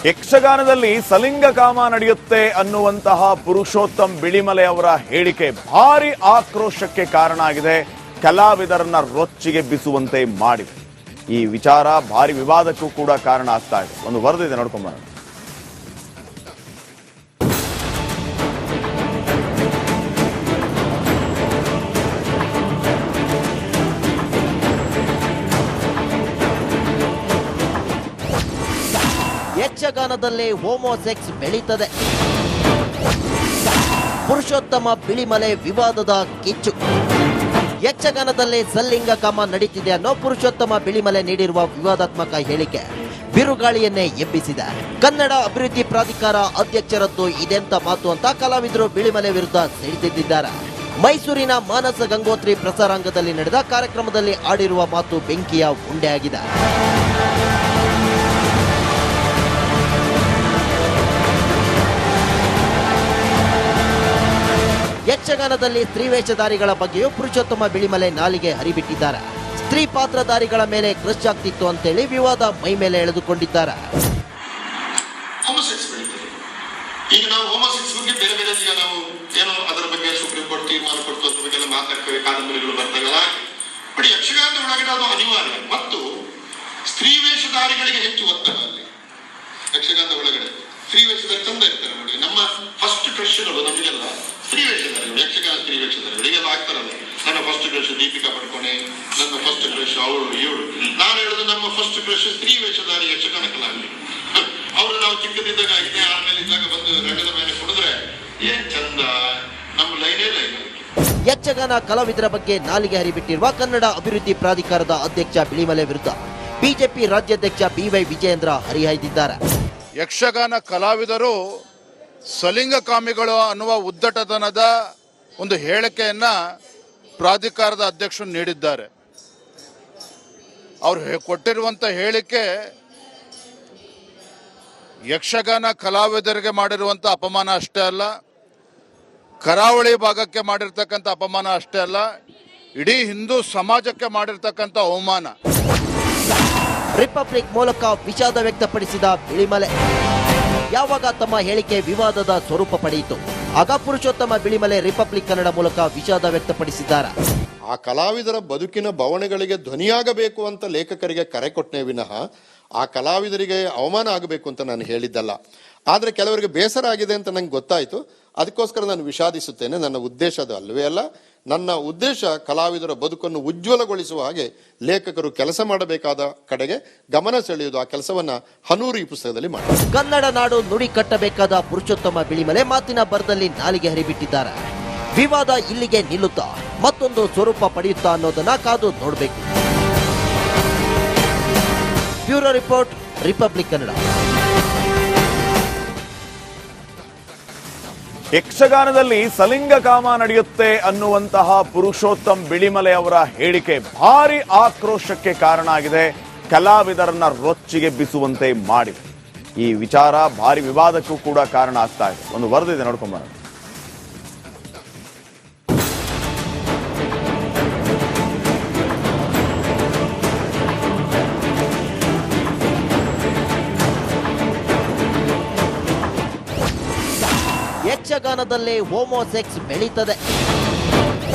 ಯಕ್ಷಗಾನದಲ್ಲಿ ಸಲಿಂಗಕಾಮ ನಡೆಯುತ್ತೆ ಅನ್ನುವಂತಹ ಪುರುಷೋತ್ತಮ್ ಬಿಳಿಮಲೆ ಅವರ ಹೇಳಿಕೆ ಭಾರಿ ಆಕ್ರೋಶಕ್ಕೆ ಕಾರಣ ಆಗಿದೆ. ಕಲಾವಿದರನ್ನ ರೊಚ್ಚಿಗೆ ಬಿಸುವಂತೆ ಮಾಡಿದೆ. ಈ ವಿಚಾರ ಭಾರಿ ವಿವಾದಕ್ಕೂ ಕೂಡ ಕಾರಣ ಆಗ್ತಾ ಇದೆ. ಒಂದು ವರದಿದೆ, ನೋಡ್ಕೊಂಡ್ ಬರೋಣ. ಯಕ್ಷಗಾನದಲ್ಲೇ ಹೋಮೋಸೆಕ್ಸ್ ಬೆಳೀತದೆ. ಪುರುಷೋತ್ತಮ ಬಿಳಿಮಲೆ ವಿವಾದದ ಕಿಚ್ಚು. ಯಕ್ಷಗಾನದಲ್ಲೇ ಸಲ್ಲಿಂಗಕಾಮ ನಡೀತಿದೆ ಅನ್ನೋ ಪುರುಷೋತ್ತಮ ಬಿಳಿಮಲೆ ನೀಡಿರುವ ವಿವಾದಾತ್ಮಕ ಹೇಳಿಕೆ ಬಿರುಗಾಳಿಯನ್ನೇ ಎಬ್ಬಿಸಿದೆ. ಕನ್ನಡ ಅಭಿವೃದ್ಧಿ ಪ್ರಾಧಿಕಾರ ಅಧ್ಯಕ್ಷರದ್ದು ಇದೆಂತ ಮಾತು ಅಂತ ಕಲಾವಿದರು ಬಿಳಿಮಲೆ ವಿರುದ್ಧ ಸಿಡಿದಿದ್ದಾರೆ. ಮೈಸೂರಿನ ಮಾನಸ ಗಂಗೋತ್ರಿ ಪ್ರಸಾರಾಂಗದಲ್ಲಿ ನಡೆದ ಕಾರ್ಯಕ್ರಮದಲ್ಲಿ ಆಡಿರುವ ಮಾತು ಬೆಂಕಿಯ ಉಂಡೆಯಾಗಿದೆ. ಯಕ್ಷಗಾನದಲ್ಲಿ ಸ್ತ್ರೀ ವೇಷಧಾರಿಗಳ ಬಗ್ಗೆಯೂ ಪುರುಷೋತ್ತಮ ಬಿಳಿಮಲೆ ನಾಲಿಗೆ ಹರಿಬಿಟ್ಟಿದ್ದಾರೆ. ಸ್ತ್ರೀ ಪಾತ್ರಧಾರಿಗಳ ಮೇಲೆ ಕ್ರಶ್ ಆಗ್ತಿತ್ತು ಅಂತೇಳಿ ವಿವಾದ ಮೈ ಮೇಲೆ ಎಳೆದುಕೊಂಡಿದ್ದಾರೆ. ಈಗ ನಾವು ಹೋಮೋಸೆಕ್ಸ್ ಬಗ್ಗೆ ಬೇರೆ ಬೇರೆ ಈಗ ನಾವು ಏನೋ ಅದರ ಬಗ್ಗೆ ಸುಪ್ರೀಂ ಕೋರ್ಟ್ ತೀರ್ಮಾನ ಕೊಡ್ತು, ಅದ್ರ ಬಗ್ಗೆ ಎಲ್ಲ ಮಾತಾಡ್ತೇವೆ, ಕಾದಂಬರಿಗಳು ಬರ್ತಾಗಲ್ಲ. ಬಟ್ ಯಕ್ಷಗಾನದ ಒಳಗಡೆ ಅದು ಅನಿವಾರ್ಯ. ಮತ್ತು ಸ್ತ್ರೀ ವೇಷಧಾರಿಗಳಿಗೆ ಹೆಚ್ಚು ಒತ್ತಡ ಅಲ್ಲಿ ಯಕ್ಷಗಾನದ ಒಳಗಡೆ. ಸ್ತ್ರೀ ವೇಷಧಾರಿ ಚಂದ ಇರ್ತಾರೆ ನೋಡಿ. ನಮ್ಮ ಫಸ್ಟ್ ಕ್ರಶ್ಗಳು ನಮಗೆಲ್ಲ ಸ್ತ್ರೀ ವೇಷಧಾರಿಗಳು, ಯಕ್ಷಗಾನ ಸ್ತ್ರೀ ವೇಷಧಾರಿಗಳು ಈಗೆಲ್ಲ ಆಗ್ತಾರಲ್ಲ. ನನ್ನ ಫಸ್ಟ್ ಕ್ರಶ್ ದೀಪಿಕಾ ಪಡ್ಕೊಣೆ, ನನ್ನ ಫಸ್ಟ್ ಕ್ರಶ್ ಅವಳು ಇವಳು. ನಾನು ಹೇಳುದು ನಮ್ಮ ಫಸ್ಟ್ ಕ್ರಶ್ ಸ್ತ್ರೀ ವೇಷಧಾರಿ ಯಕ್ಷಗಾನ ಕಲಾವಿದರು. ಅವರು ನಾವು ಚಿಕ್ಕದಿದ್ದಾಗ 5ನೇ 6ನೇ ಇದ್ದಾಗ ಬಂದು ರಂಗದ ಮೇಲೆ ಕುಡಿದ್ರೆ ಏನ್ ಚಂದ, ನಮ್ಮ ಲೈನೇ ಲೈನ್. ಯಕ್ಷಗಾನ ಕಲಾವಿದರ ಬಗ್ಗೆ ನಾಲಿಗೆ ಹರಿಬಿಟ್ಟಿರುವ ಕನ್ನಡ ಅಭಿವೃದ್ಧಿ ಪ್ರಾಧಿಕಾರದ ಅಧ್ಯಕ್ಷ ಬಿಳಿಮಲೆ ವಿರುದ್ಧ ಬಿಜೆಪಿ ರಾಜ್ಯಾಧ್ಯಕ್ಷ BY ವಿಜಯೇಂದ್ರ ಹರಿಹಾಯ್ದಿದ್ದಾರೆ. ಯಕ್ಷಗಾನ ಕಲಾವಿದರು ಸಲಿಂಗಕಾಮಿಗಳು ಅನ್ನುವ ಉದ್ದಟತನದ ಒಂದು ಹೇಳಿಕೆಯನ್ನ ಪ್ರಾಧಿಕಾರದ ಅಧ್ಯಕ್ಷರು ನೀಡಿದ್ದಾರೆ. ಅವರು ಕೊಟ್ಟಿರುವಂತ ಹೇಳಿಕೆ ಯಕ್ಷಗಾನ ಕಲಾವಿದರಿಗೆ ಮಾಡಿರುವಂತ ಅಪಮಾನ ಅಷ್ಟೇ ಅಲ್ಲ, ಕರಾವಳಿ ಭಾಗಕ್ಕೆ ಮಾಡಿರ್ತಕ್ಕಂಥ ಅಪಮಾನ ಅಷ್ಟೇ ಅಲ್ಲ, ಇಡೀ ಹಿಂದೂ ಸಮಾಜಕ್ಕೆ ಮಾಡಿರ್ತಕ್ಕಂಥ ಅವಮಾನ. ರಿಪಬ್ಲಿಕ್ ಮೂಲಕ ವಿಷಾದ ವ್ಯಕ್ತಪಡಿಸಿದ ಬಿಳಿಮಲೆ ಯಾವಾಗ ತಮ್ಮ ಹೇಳಿಕೆ ವಿವಾದದ ಸ್ವರೂಪ ಪಡೆಯಿತು ಆಗ ಪುರುಷೋತ್ತಮ ಬಿಳಿಮಲೆ ರಿಪಬ್ಲಿಕ್ ಕನ್ನಡ ಮೂಲಕ ವಿಷಾದ ವ್ಯಕ್ತಪಡಿಸಿದ್ದಾರೆ. ಆ ಕಲಾವಿದರ ಬದುಕಿನ ಬವಣೆಗಳಿಗೆ ಧ್ವನಿಯಾಗಬೇಕು ಅಂತ ಲೇಖಕರಿಗೆ ಕರೆ ಕೊಟ್ಟನೇ ವಿನಃ ಆ ಕಲಾವಿದರಿಗೆ ಅವಮಾನ ಆಗಬೇಕು ಅಂತ ನಾನು ಹೇಳಿದ್ದಲ್ಲ. ಆದರೆ ಕೆಲವರಿಗೆ ಬೇಸರ ಆಗಿದೆ ಅಂತ ನಂಗೆ ಗೊತ್ತಾಯಿತು. ಅದಕ್ಕೋಸ್ಕರ ನಾನು ವಿಷಾದಿಸುತ್ತೇನೆ. ನನ್ನ ಉದ್ದೇಶ ಅದು ಅಲ್ವೇ ಅಲ್ಲ. ನನ್ನ ಉದ್ದೇಶ ಕಲಾವಿದರ ಬದುಕನ್ನು ಉಜ್ವಲಗೊಳಿಸುವ ಹಾಗೆ ಲೇಖಕರು ಕೆಲಸ ಮಾಡಬೇಕಾದ ಕಡೆಗೆ ಗಮನ ಸೆಳೆಯುವುದು. ಆ ಕೆಲಸವನ್ನ ಹನೂರು ಈ ಪುಸ್ತಕದಲ್ಲಿ ಮಾಡಿ. ಕನ್ನಡ ನಾಡು ನುಡಿ ಕಟ್ಟಬೇಕಾದ ಪುರುಷೋತ್ತಮ ಬಿಳಿಮಲೆ ಮಾತಿನ ಬರದಲ್ಲಿ ನಾಲಿಗೆ ಹರಿಬಿಟ್ಟಿದ್ದಾರೆ. ವಿವಾದ ಇಲ್ಲಿಗೆ ನಿಲ್ಲುತ್ತಾ ಮತ್ತೊಂದು ಸ್ವರೂಪ ಪಡೆಯುತ್ತಾ ಅನ್ನೋದನ್ನ ಕಾದು ನೋಡಬೇಕು. Bureau report, republic Kannada. ಯಕ್ಷಗಾನದಲ್ಲಿ ಸಲಿಂಗಕಾಮ ನಡೆಯುತ್ತೆ ಅನ್ನುವಂತಹ ಪುರುಷೋತ್ತಮ್ ಬಿಳಿಮಲೆ ಅವರ ಹೇಳಿಕೆ ಭಾರಿ ಆಕ್ರೋಶಕ್ಕೆ ಕಾರಣ ಆಗಿದೆ. ಕಲಾವಿದರನ್ನ ರೊಚ್ಚಿಗೆ ಬಿಸುವಂತೆ ಮಾಡಿದೆ. ಈ ವಿಚಾರ ಭಾರಿ ವಿವಾದಕ್ಕೂ ಕೂಡ ಕಾರಣ ಆಗ್ತಾ ಇದೆ. ಒಂದು ವರದಿದೆ, ನೋಡ್ಕೊಂಡ್ ಬರೋಣ. ಯಕ್ಷಗಾನದಲ್ಲೇ ಹೋಮೋಸೆಕ್ಸ್ ಬೆಳೀತದೆ.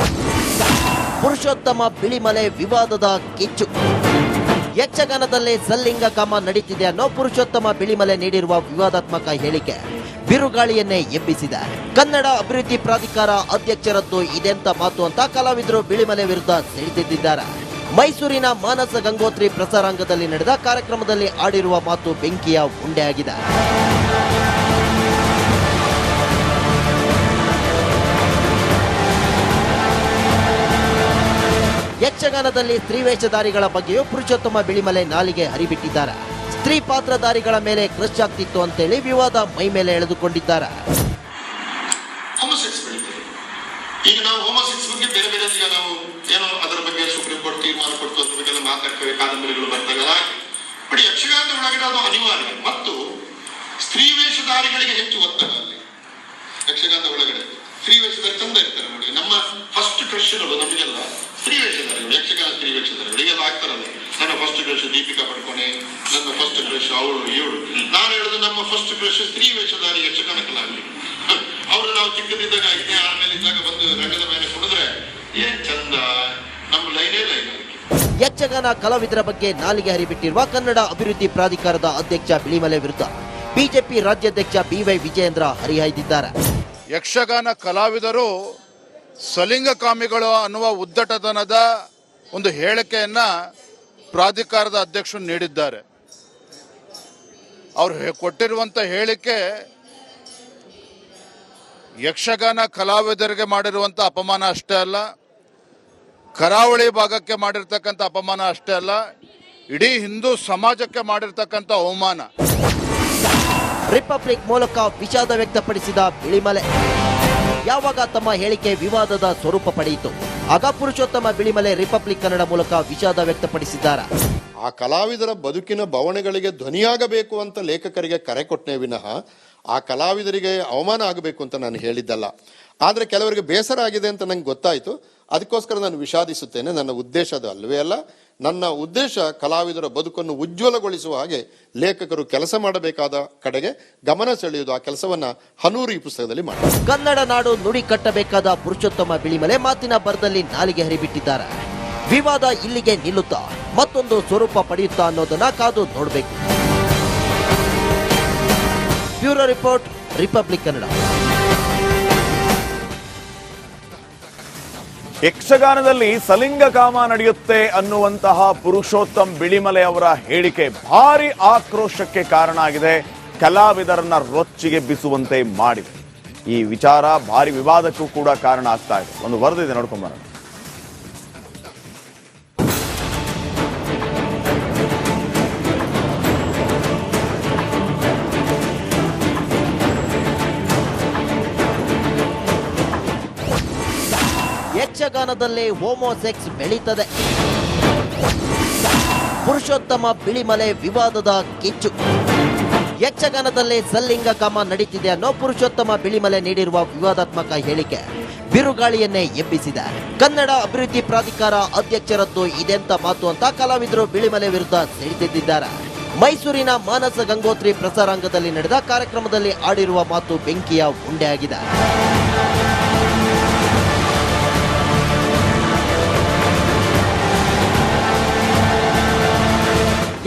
ಪುರುಷೋತ್ತಮ ಬಿಳಿಮಲೆ ವಿವಾದದ ಕಿಚ್ಚು. ಯಕ್ಷಗಾನದಲ್ಲೇ ಸಲ್ಲಿಂಗಕಾಮ ನಡೀತಿದೆ ಅನ್ನೋ ಪುರುಷೋತ್ತಮ ಬಿಳಿಮಲೆ ನೀಡಿರುವ ವಿವಾದಾತ್ಮಕ ಹೇಳಿಕೆ ಬಿರುಗಾಳಿಯನ್ನೇ ಎಬ್ಬಿಸಿದೆ. ಕನ್ನಡ ಅಭಿವೃದ್ಧಿ ಪ್ರಾಧಿಕಾರ ಅಧ್ಯಕ್ಷರದ್ದು ಇದೆಂತ ಮಾತು ಅಂತ ಕಲಾವಿದರು ಬಿಳಿಮಲೆ ವಿರುದ್ಧ ಸಿಡಿದಿದ್ದಾರೆ. ಮೈಸೂರಿನ ಮಾನಸ ಗಂಗೋತ್ರಿ ಪ್ರಸಾರಾಂಗದಲ್ಲಿ ನಡೆದ ಕಾರ್ಯಕ್ರಮದಲ್ಲಿ ಆಡಿರುವ ಮಾತು ಬೆಂಕಿಯ ಉಂಡೆಯಾಗಿದೆ. ಯಕ್ಷಗಾನದಲ್ಲಿ ಸ್ತ್ರೀ ವೇಷಧಾರಿಗಳ ಬಗ್ಗೆಯೂ ಪುರುಷೋತ್ತಮ ಬಿಳಿಮಲೆ ನಾಲಿಗೆ ಹರಿಬಿಟ್ಟಿದ್ದಾರೆ. ಸ್ತ್ರೀ ಪಾತ್ರಧಾರಿಗಳ ಮೇಲೆ ಕ್ರಶ್ ಆಗ್ತಿತ್ತು ಅಂತೇಳಿ ವಿವಾದ ಮೈ ಮೇಲೆ ಎಳೆದುಕೊಂಡಿದ್ದಾರೆ. ಈಗ ನಾವು ಹೋಮೋಸೆಕ್ಸ್ ಬಗ್ಗೆ ಬೇರೆ ಬೇರೆ ಈಗ ನಾವು ಏನೋ ಅದರ ಬಗ್ಗೆ ಸುಪ್ರೀಂ ಕೋರ್ಟ್ ತೀರ್ಮಾನ ಕೊಡ್ತು, ಅದ್ರ ಬಗ್ಗೆ ಎಲ್ಲ ಮಾತಾಡ್ತೇವೆ, ಕಾದಂಬರಿಗಳು ಬರ್ತಾಗಲ್ಲ. ಬಟ್ ಯಕ್ಷಗಾನದ ಒಳಗಡೆ ಅದು ಅನಿವಾರ್ಯ. ಮತ್ತು ಸ್ತ್ರೀ ವೇಷಧಾರಿಗಳಿಗೆ ಹೆಚ್ಚು ಒತ್ತಡ ಅಲ್ಲಿ ಯಕ್ಷಗಾನದ ಒಳಗಡೆ. ಸ್ತ್ರೀ ವೇಷಧಾರಿ ಚಂದ ಇರ್ತಾರೆ ನೋಡಿ. ನಮ್ಮ ಫಸ್ಟ್ ಕ್ರಶ್ಗಳು ನಮಗೆಲ್ಲ ಸ್ತ್ರೀ ವೇಷಧಾರಿಗಳು, ಯಕ್ಷಗಾನ ಸ್ತ್ರೀ ವೇಷಧಾರಿಗಳು ಈಗೆಲ್ಲ ಆಗ್ತಾರಲ್ಲ. ನನ್ನ ಫಸ್ಟ್ ಕ್ರಶ್ ದೀಪಿಕಾ ಪಡ್ಕೊಣೆ, ನನ್ನ ಫಸ್ಟ್ ಕ್ರಶ್ ಅವಳು ಇವಳು. ನಾನು ಹೇಳುದು ನಮ್ಮ ಫಸ್ಟ್ ಕ್ರಶ್ ಸ್ತ್ರೀ ವೇಷಧಾರಿ ಯಕ್ಷಗಾನ ಕಲಾವಿದರು. ಅವರು ನಾವು ಚಿಕ್ಕದಿದ್ದಾಗ ಇದೇ ಆಮೇಲೆ ಇದ್ದಾಗ ಬಂದು ರಂಗದ ಮೇಲೆ ಕುಡಿದ್ರೆ ಏನ್ ಚಂದ, ನಮ್ಮ ಲೈನೇ ಲೈನ್. ಯಕ್ಷಗಾನ ಕಲಾವಿದರ ಬಗ್ಗೆ ನಾಲಿಗೆ ಹರಿಬಿಟ್ಟಿರುವ ಕನ್ನಡ ಅಭಿವೃದ್ಧಿ ಪ್ರಾಧಿಕಾರದ ಅಧ್ಯಕ್ಷ ಬಿಳಿಮಲೆ ವಿರುದ್ಧ ಬಿಜೆಪಿ ರಾಜ್ಯಾಧ್ಯಕ್ಷ ಬಿವೈ ವಿಜಯೇಂದ್ರ ಹರಿಹಾಯ್ದಿದ್ದಾರೆ. ಯಕ್ಷಗಾನ ಕಲಾವಿದರು ಸಲಿಂಗಕಾಮಿಗಳು ಅನ್ನುವ ಉದ್ದಟತನದ ಒಂದು ಹೇಳಿಕೆಯನ್ನ ಪ್ರಾಧಿಕಾರದ ಅಧ್ಯಕ್ಷರು ನೀಡಿದ್ದಾರೆ. ಅವರು ಕೊಟ್ಟಿರುವಂತ ಹೇಳಿಕೆ ಯಕ್ಷಗಾನ ಕಲಾವಿದರಿಗೆ ಮಾಡಿರುವಂತ ಅಪಮಾನ ಅಷ್ಟೇ ಅಲ್ಲ, ಕರಾವಳಿ ಭಾಗಕ್ಕೆ ಮಾಡಿರ್ತಕ್ಕಂಥ ಅಪಮಾನ ಅಷ್ಟೇ ಅಲ್ಲ, ಇಡೀ ಹಿಂದೂ ಸಮಾಜಕ್ಕೆ ಮಾಡಿರ್ತಕ್ಕಂಥ ಅವಮಾನ. ರಿಪಬ್ಲಿಕ್ ಮೂಲಕ ವಿಷಾದ ವ್ಯಕ್ತಪಡಿಸಿದ ಬಿಳಿಮಲೆ. ಯಾವಾಗ ತಮ್ಮ ಹೇಳಿಕೆ ವಿವಾದದ ಸ್ವರೂಪ ಪಡೆಯಿತು ಆಗ ಪುರುಷೋತ್ತಮ ಬಿಳಿಮಲೆ ರಿಪಬ್ಲಿಕ್ ಕನ್ನಡ ಮೂಲಕ ವಿಷಾದ ವ್ಯಕ್ತಪಡಿಸಿದ್ದಾರೆ. ಆ ಕಲಾವಿದರ ಬದುಕಿನ ಬವಣೆಗಳಿಗೆ ಧ್ವನಿಯಾಗಬೇಕು ಅಂತ ಲೇಖಕರಿಗೆ ಕರೆ ಕೊಟ್ಟನೇ ವಿನಃ ಆ ಕಲಾವಿದರಿಗೆ ಅವಮಾನ ಆಗಬೇಕು ಅಂತ ನಾನು ಹೇಳಿದ್ದಲ್ಲ. ಆದರೆ ಕೆಲವರಿಗೆ ಬೇಸರ ಆಗಿದೆ ಅಂತ ನಂಗೆ ಗೊತ್ತಾಯಿತು, ಅದಕ್ಕೋಸ್ಕರ ನಾನು ವಿಷಾದಿಸುತ್ತೇನೆ. ನನ್ನ ಉದ್ದೇಶ ಅದು ಅಲ್ಲವೇ ಅಲ್ಲ. ನನ್ನ ಉದ್ದೇಶ ಕಲಾವಿದರ ಬದುಕನ್ನು ಉಜ್ವಲಗೊಳಿಸುವ ಹಾಗೆ ಲೇಖಕರು ಕೆಲಸ ಮಾಡಬೇಕಾದ ಕಡೆಗೆ ಗಮನ ಸೆಳೆಯುವುದು. ಆ ಕೆಲಸವನ್ನ ಹನೂರು ಈ ಪುಸ್ತಕದಲ್ಲಿ ಮಾಡಿ. ಕನ್ನಡ ನಾಡು ನುಡಿ ಕಟ್ಟಬೇಕಾದ ಪುರುಷೋತ್ತಮ ಬಿಳಿಮಲೆ ಮಾತಿನ ಬರದಲ್ಲಿ ನಾಲಿಗೆ ಹರಿಬಿಟ್ಟಿದ್ದಾರೆ. ವಿವಾದ ಇಲ್ಲಿಗೆ ನಿಲ್ಲುತ್ತಾ ಮತ್ತೊಂದು ಸ್ವರೂಪ ಪಡೆಯುತ್ತಾ ಅನ್ನೋದನ್ನ ಕಾದು ನೋಡಬೇಕು. Bureau report, republic Kannada. ಯಕ್ಷಗಾನದಲ್ಲಿ ಸಲಿಂಗಕಾಮ ನಡೆಯುತ್ತೆ ಅನ್ನುವಂತಹ ಪುರುಷೋತ್ತಮ್ ಬಿಳಿಮಲೆ ಅವರ ಹೇಳಿಕೆ ಭಾರಿ ಆಕ್ರೋಶಕ್ಕೆ ಕಾರಣ ಆಗಿದೆ, ಕಲಾವಿದರನ್ನ ರೊಚ್ಚಿಗೆ ಬಿಸುವಂತೆ ಮಾಡಿದೆ. ಈ ವಿಚಾರ ಭಾರಿ ವಿವಾದಕ್ಕೂ ಕೂಡ ಕಾರಣ ಆಗ್ತಾ ಇದೆ. ಒಂದು ವರದಿದೆ, ನೋಡ್ಕೊಂಡ್ ಬರೋಣ. ಯಕ್ಷಗಾನದಲ್ಲಿ ಹೋಮೋಸೆಕ್ಸ್ ಬೆಳೀತದೆ. ಪುರುಷೋತ್ತಮ ಬಿಳಿಮಲೆ ವಿವಾದದ ಕಿಚ್ಚು. ಯಕ್ಷಗಾನದಲ್ಲಿ ಸಲ್ಲಿಂಗಕಾಮ ನಡೀತಿದೆ ಅನ್ನೋ ಪುರುಷೋತ್ತಮ ಬಿಳಿಮಲೆ ನೀಡಿರುವ ವಿವಾದಾತ್ಮಕ ಹೇಳಿಕೆ ಬಿರುಗಾಳಿಯನ್ನೇ ಎಬ್ಬಿಸಿದೆ. ಕನ್ನಡ ಅಭಿವೃದ್ಧಿ ಪ್ರಾಧಿಕಾರ ಅಧ್ಯಕ್ಷರದ್ದು ಇದೆಂತ ಮಾತು ಅಂತ ಕಲಾವಿದರು ಬಿಳಿಮಲೆ ವಿರುದ್ಧ ಸಿಡಿದಿದ್ದಾರೆ. ಮೈಸೂರಿನ ಮಾನಸ ಗಂಗೋತ್ರಿ ಪ್ರಸಾರಾಂಗದಲ್ಲಿ ನಡೆದ ಕಾರ್ಯಕ್ರಮದಲ್ಲಿ ಆಡಿರುವ ಮಾತು ಬೆಂಕಿಯ ಉಂಡೆಯಾಗಿದೆ.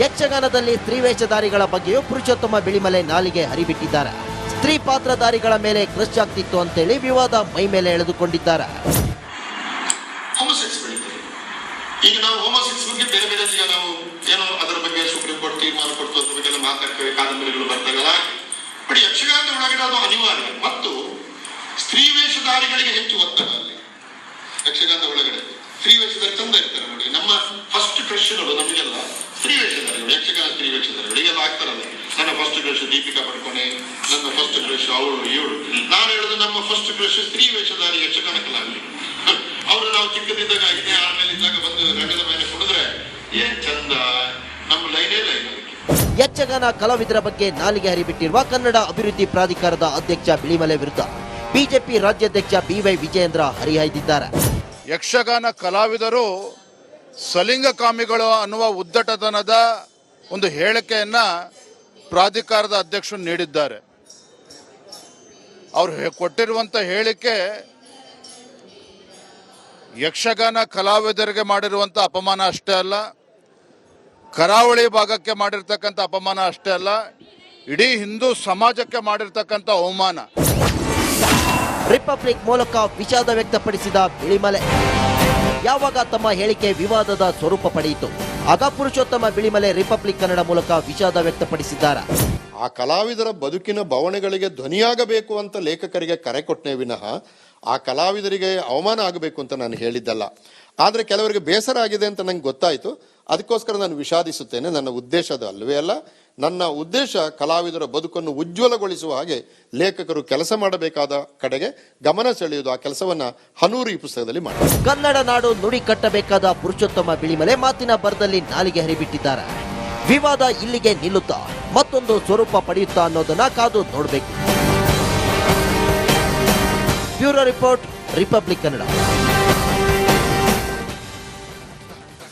ಯಕ್ಷಗಾನದಲ್ಲಿ ಸ್ತ್ರೀ ವೇಷಧಾರಿಗಳ ಬಗ್ಗೆಯೂ ಪುರುಷೋತ್ತಮ ಬಿಳಿಮಲೆ ನಾಲಿಗೆ ಹರಿಬಿಟ್ಟಿದ್ದಾರೆ. ಸ್ತ್ರೀ ಪಾತ್ರಧಾರಿಗಳ ಮೇಲೆ ಕ್ರಶ್ ಆಗ್ತಿತ್ತು ಅಂತೇಳಿ ವಿವಾದ ಮೈ ಮೇಲೆ ಎಳೆದುಕೊಂಡಿದ್ದಾರೆ. ಹೋಮೋಸೆಕ್ಸ್ ಬೆಳೀತದೆ. ಈಗ ನಾವು ಹೋಮೋಸೆಕ್ಸ್ ಬಗ್ಗೆ ಬೇರೆ ಬೇರೆ ಈಗ ನಾವು ಏನೋ ಅದರ ಬಗ್ಗೆ ಸುಪ್ರೀಂ ಕೋರ್ಟ್ ತೀರ್ಮಾನ ಕೊಡ್ತು, ಅದ್ರ ಬಗ್ಗೆ ಮಾತಾಡ್ತೇವೆ, ಕಾದಂಬರಿಗಳು ಬರ್ತಾಗಲ್ಲ. ಬಟ್ ಯಕ್ಷಗಾನದ ಒಳಗಡೆ ಅದು ಅನಿವಾರ್ಯ. ಮತ್ತು ಸ್ತ್ರೀ ವೇಷಧಾರಿಗಳಿಗೆ ಹೆಚ್ಚು ಒತ್ತಡ ಅಲ್ಲಿ ಯಕ್ಷಗಾನದ ಒಳಗಡೆ. ಸ್ತ್ರೀ ವೇಷಧಾರಿ ಚಂದ ಇರ್ತಾರೆ ನೋಡಿ. ನಮ್ಮ ಫಸ್ಟ್ ಕ್ರಶ್ಗಳು ನಮಗೆಲ್ಲ ಸ್ತ್ರೀ ವೇಷಧಾರಿಗಳು, ಯಕ್ಷಗಾನ ಸ್ತ್ರೀ ವೇಷಧಾರಿಗಳು ಈಗೆಲ್ಲ ಆಗ್ತಾರಲ್ಲ. ನನ್ನ ಫಸ್ಟ್ ಕ್ರಶ್ ದೀಪಿಕಾ ಪಡ್ಕೊನೆ, ನನ್ನ ಫಸ್ಟ್ ಕ್ರಶ್ ಅವಳು ಇವಳು. ನಾನು ಹೇಳುದು ನಮ್ಮ ಫಸ್ಟ್ ಕ್ರಶ್ ಸ್ತ್ರೀ ವೇಷಧಾರಿ ಯಕ್ಷಗಾನ ಕಲಾವಿದರು. ಅವರು ನಾವು ಚಿಕ್ಕದಿದ್ದಾಗ ಇದೇ ಆಮೇಲೆ ಇದ್ದಾಗ ಬಂದು ರಂಗದ ಮೇಲೆ ಕುಡಿದ್ರೆ ಏನ್ ಚಂದ, ನಮ್ಮ ಲೈನೇ ಲೈನ್. ಯಕ್ಷಗಾನ ಕಲಾವಿದರ ಬಗ್ಗೆ ನಾಲಿಗೆ ಹರಿಬಿಟ್ಟಿರುವ ಕನ್ನಡ ಅಭಿವೃದ್ಧಿ ಪ್ರಾಧಿಕಾರದ ಅಧ್ಯಕ್ಷ ಬಿಳಿಮಲೆ ವಿರುದ್ಧ ಬಿಜೆಪಿ ರಾಜ್ಯಾಧ್ಯಕ್ಷ ಬಿವೈ ವಿಜಯೇಂದ್ರ ಹರಿಹಾಯ್ದಿದ್ದಾರೆ. ಯಕ್ಷಗಾನ ಕಲಾವಿದರು ಸಲಿಂಗಕಾಮಿಗಳು ಅನ್ನುವ ಉದ್ದಟತನದ ಒಂದು ಹೇಳಿಕೆಯನ್ನ ಪ್ರಾಧಿಕಾರದ ಅಧ್ಯಕ್ಷರು ನೀಡಿದ್ದಾರೆ. ಅವರು ಕೊಟ್ಟಿರುವಂತ ಹೇಳಿಕೆ ಯಕ್ಷಗಾನ ಕಲಾವಿದರಿಗೆ ಮಾಡಿರುವಂತ ಅಪಮಾನ ಅಷ್ಟೇ ಅಲ್ಲ, ಕರಾವಳಿ ಭಾಗಕ್ಕೆ ಮಾಡಿರ್ತಕ್ಕಂಥ ಅಪಮಾನ ಅಷ್ಟೇ ಅಲ್ಲ, ಇಡೀ ಹಿಂದೂ ಸಮಾಜಕ್ಕೆ ಮಾಡಿರ್ತಕ್ಕಂಥ ಅವಮಾನ. ರಿಪಬ್ಲಿಕ್ ಮೂಲಕ ವಿಷಾದ ವ್ಯಕ್ತಪಡಿಸಿದ ಬಿಳಿಮಲೆ. ಯಾವಾಗ ತಮ್ಮ ಹೇಳಿಕೆ ವಿವಾದದ ಸ್ವರೂಪ ಪಡೆಯಿತು ಆಗ ಪುರುಷೋತ್ತಮ ಬಿಳಿಮಲೆ ರಿಪಬ್ಲಿಕ್ ಕನ್ನಡ ಮೂಲಕ ವಿಷಾದ ವ್ಯಕ್ತಪಡಿಸಿದ್ದಾರೆ. ಆ ಕಲಾವಿದರ ಬದುಕಿನ ಬವಣೆಗಳಿಗೆ ಧ್ವನಿಯಾಗಬೇಕು ಅಂತ ಲೇಖಕರಿಗೆ ಕರೆ ಕೊಟ್ಟನೇ ವಿನಃ ಆ ಕಲಾವಿದರಿಗೆ ಅವಮಾನ ಆಗಬೇಕು ಅಂತ ನಾನು ಹೇಳಿದ್ದಲ್ಲ. ಆದರೆ ಕೆಲವರಿಗೆ ಬೇಸರ ಆಗಿದೆ ಅಂತ ನಂಗೆ ಗೊತ್ತಾಯಿತು, ಅದಕ್ಕೋಸ್ಕರ ನಾನು ವಿಷಾದಿಸುತ್ತೇನೆ. ನನ್ನ ಉದ್ದೇಶ ಅದು ಅಲ್ಲವೇ ಅಲ್ಲ. ನನ್ನ ಉದ್ದೇಶ ಕಲಾವಿದರ ಬದುಕನ್ನು ಉಜ್ವಲಗೊಳಿಸುವ ಹಾಗೆ ಲೇಖಕರು ಕೆಲಸ ಮಾಡಬೇಕಾದ ಕಡೆಗೆ ಗಮನ ಸೆಳೆಯುವುದು. ಆ ಕೆಲಸವನ್ನ ಹನೂರು ಈ ಪುಸ್ತಕದಲ್ಲಿ ಮಾಡಿ. ಕನ್ನಡ ನಾಡು ನುಡಿ ಕಟ್ಟಬೇಕಾದ ಪುರುಷೋತ್ತಮ ಬಿಳಿಮಲೆ ಮಾತಿನ ಬರದಲ್ಲಿ ನಾಲಿಗೆ ಹರಿಬಿಟ್ಟಿದ್ದಾರೆ. ವಿವಾದ ಇಲ್ಲಿಗೆ ನಿಲ್ಲುತ್ತಾ ಮತ್ತೊಂದು ಸ್ವರೂಪ ಪಡೆಯುತ್ತಾ ಅನ್ನೋದನ್ನ ಕಾದು ನೋಡಬೇಕು. Bureau report, republic Kannada.